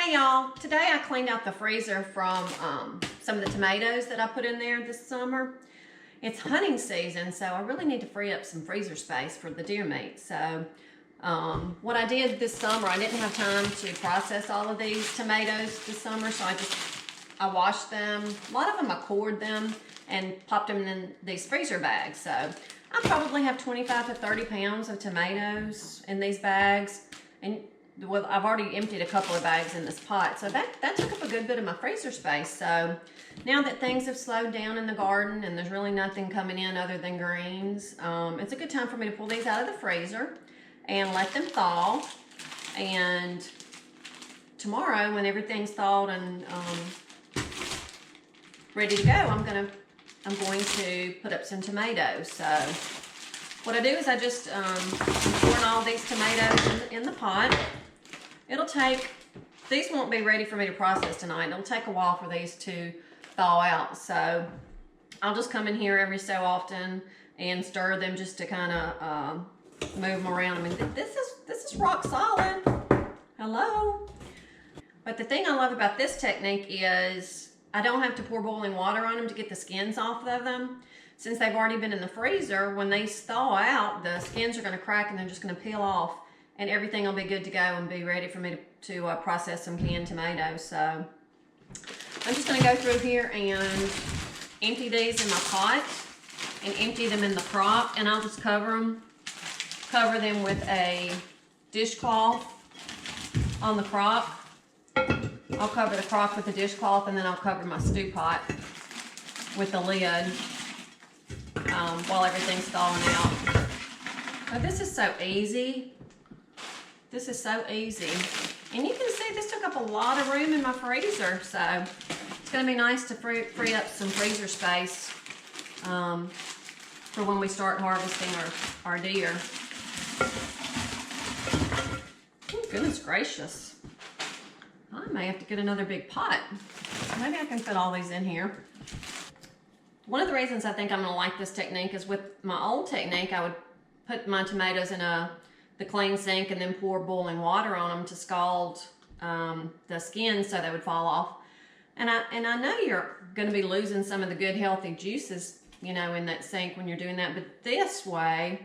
Hey y'all, today I cleaned out the freezer from some of the tomatoes that I put in there this summer. It's hunting season, so I really need to free up some freezer space for the deer meat. So what I did this summer, I didn't have time to process all of these tomatoes this summer, so I washed them. A lot of them I cored them and popped them in these freezer bags. So I probably have 25 to 30 pounds of tomatoes in these bags. And well, I've already emptied a couple of bags in this pot, so that took up a good bit of my freezer space. So now that things have slowed down in the garden and there's really nothing coming in other than greens, it's a good time for me to pull these out of the freezer and let them thaw. And tomorrow, when everything's thawed and ready to go, I'm going to put up some tomatoes. So what I do is I just pour all these tomatoes in the pot. It'll take, these won't be ready for me to process tonight. It'll take a while for these to thaw out. So I'll just come in here every so often and stir them just to kind of move them around. I mean, this is rock solid. Hello. But the thing I love about this technique is I don't have to pour boiling water on them to get the skins off of them. Since they've already been in the freezer, when they thaw out, the skins are going to crack and they're just going to peel off, and everything will be good to go and be ready for me to process some canned tomatoes. So I'm just going to go through here and empty these in my pot and empty them in the crock, and I'll just cover them with a dishcloth on the crock. I'll cover the crock with a dishcloth, and then I'll cover my stew pot with the lid while everything's thawing out. But this is so easy. This is so easy. And you can see this took up a lot of room in my freezer, so it's going to be nice to free up some freezer space for when we start harvesting our deer. Oh, goodness gracious. I may have to get another big pot. Maybe I can fit all these in here. One of the reasons I think I'm going to like this technique is with my old technique, I would put my tomatoes in the clean sink and then pour boiling water on them to scald the skins so they would fall off. And I know you're going to be losing some of the good healthy juices, you know, in that sink when you're doing that. But this way,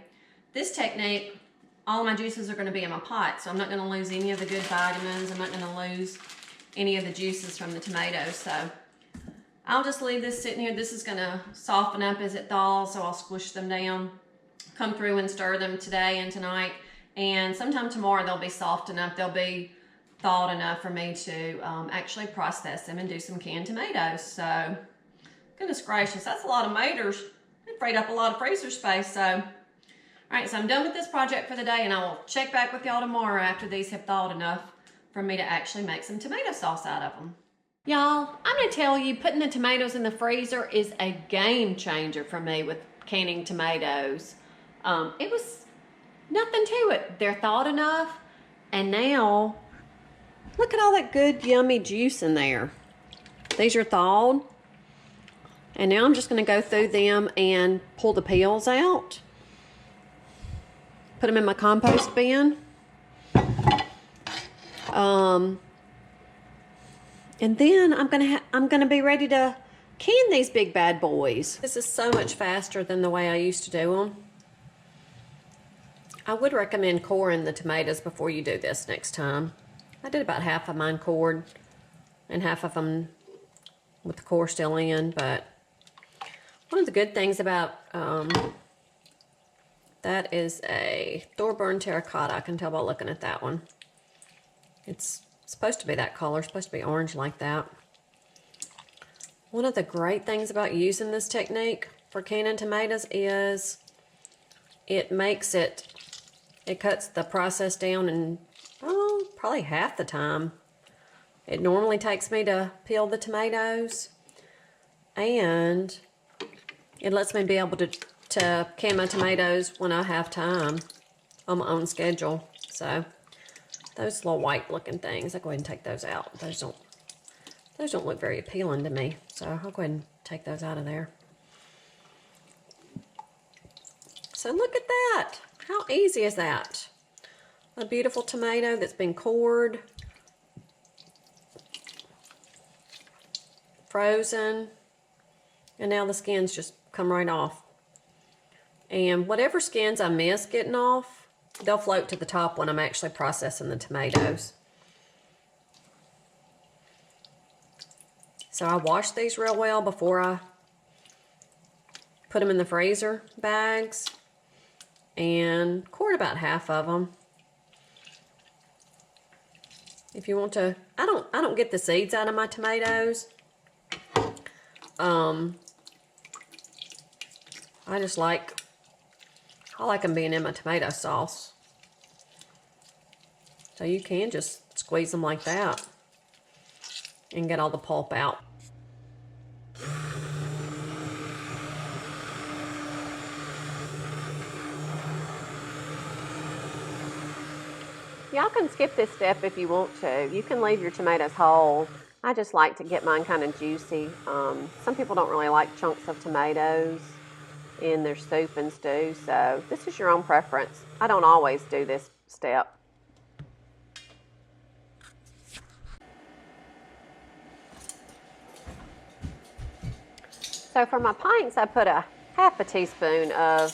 this technique, all my juices are going to be in my pot, so I'm not going to lose any of the good vitamins. I'm not going to lose any of the juices from the tomatoes. So I'll just leave this sitting here. This is going to soften up as it thaws, so I'll squish them down, come through and stir them today and tonight, and sometime tomorrow they'll be soft enough, they'll be thawed enough for me to actually process them and do some canned tomatoes. So goodness gracious, that's a lot of tomatoes. It freed up a lot of freezer space. So all right, so I'm done with this project for the day, and I will check back with y'all tomorrow after these have thawed enough for me to actually make some tomato sauce out of them. Y'all, I'm going to tell you, putting the tomatoes in the freezer is a game changer for me with canning tomatoes. It was nothing to it. They're thawed enough, and now look at all that good yummy juice in there. These are thawed, and now I'm just going to go through them and pull the peels out. Put them in my compost bin. And then I'm gonna be ready to can these big bad boys. This is so much faster than the way I used to do them. I would recommend coring the tomatoes before you do this next time. I did about half of mine cored and half of them with the core still in. But one of the good things about that is a Thorburn terracotta. I can tell by looking at that one. It's supposed to be that color, supposed to be orange like that. One of the great things about using this technique for canning tomatoes is it cuts the process down in probably half the time it normally takes me to peel the tomatoes, and it lets me be able to can my tomatoes when I have time on my own schedule. So those little white looking things, I'll go ahead and take those out. Those don't look very appealing to me, so I'll go ahead and take those out of there. So look at that. How easy is that? A beautiful tomato that's been cored frozen, and now the skins just come right off. And whatever skins I miss getting off, they'll float to the top when I'm actually processing the tomatoes. So I wash these real well before I put them in the freezer bags, and quart about half of them. If you want to, I don't get the seeds out of my tomatoes. I like them being in my tomato sauce. So you can just squeeze them like that and get all the pulp out. Y'all can skip this step if you want to. You can leave your tomatoes whole. I just like to get mine kind of juicy. Some people don't really like chunks of tomatoes in their soup and stew, so this is your own preference. I don't always do this step. So for my pints, I put a half a teaspoon of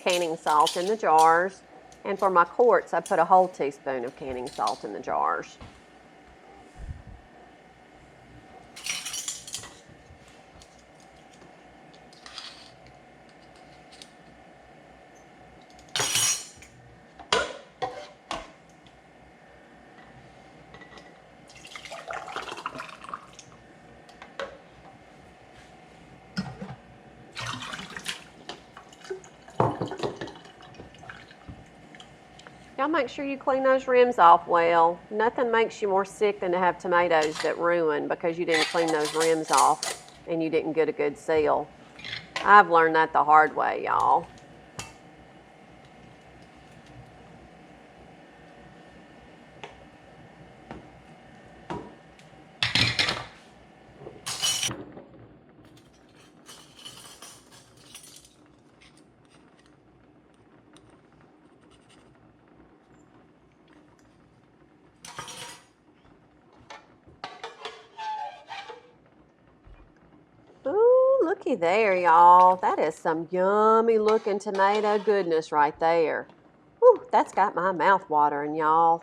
canning salt in the jars. And for my quarts, I put a whole teaspoon of canning salt in the jars. Y'all make sure you clean those rims off well. Nothing makes you more sick than to have tomatoes that ruin because you didn't clean those rims off and you didn't get a good seal. I've learned that the hard way, y'all. Ooh, looky there, y'all. That is some yummy looking tomato goodness right there. Ooh, that's got my mouth watering, y'all.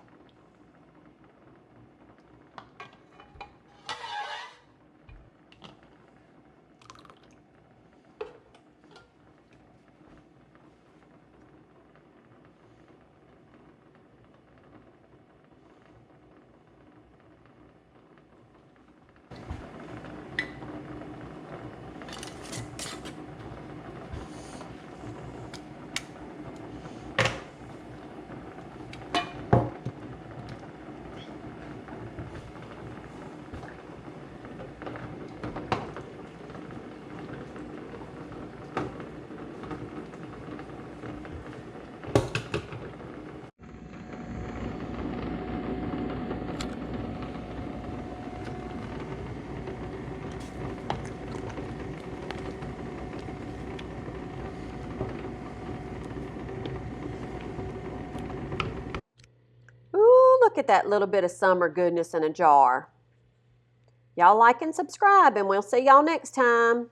Look at that little bit of summer goodness in a jar. Y'all like and subscribe, and we'll see y'all next time.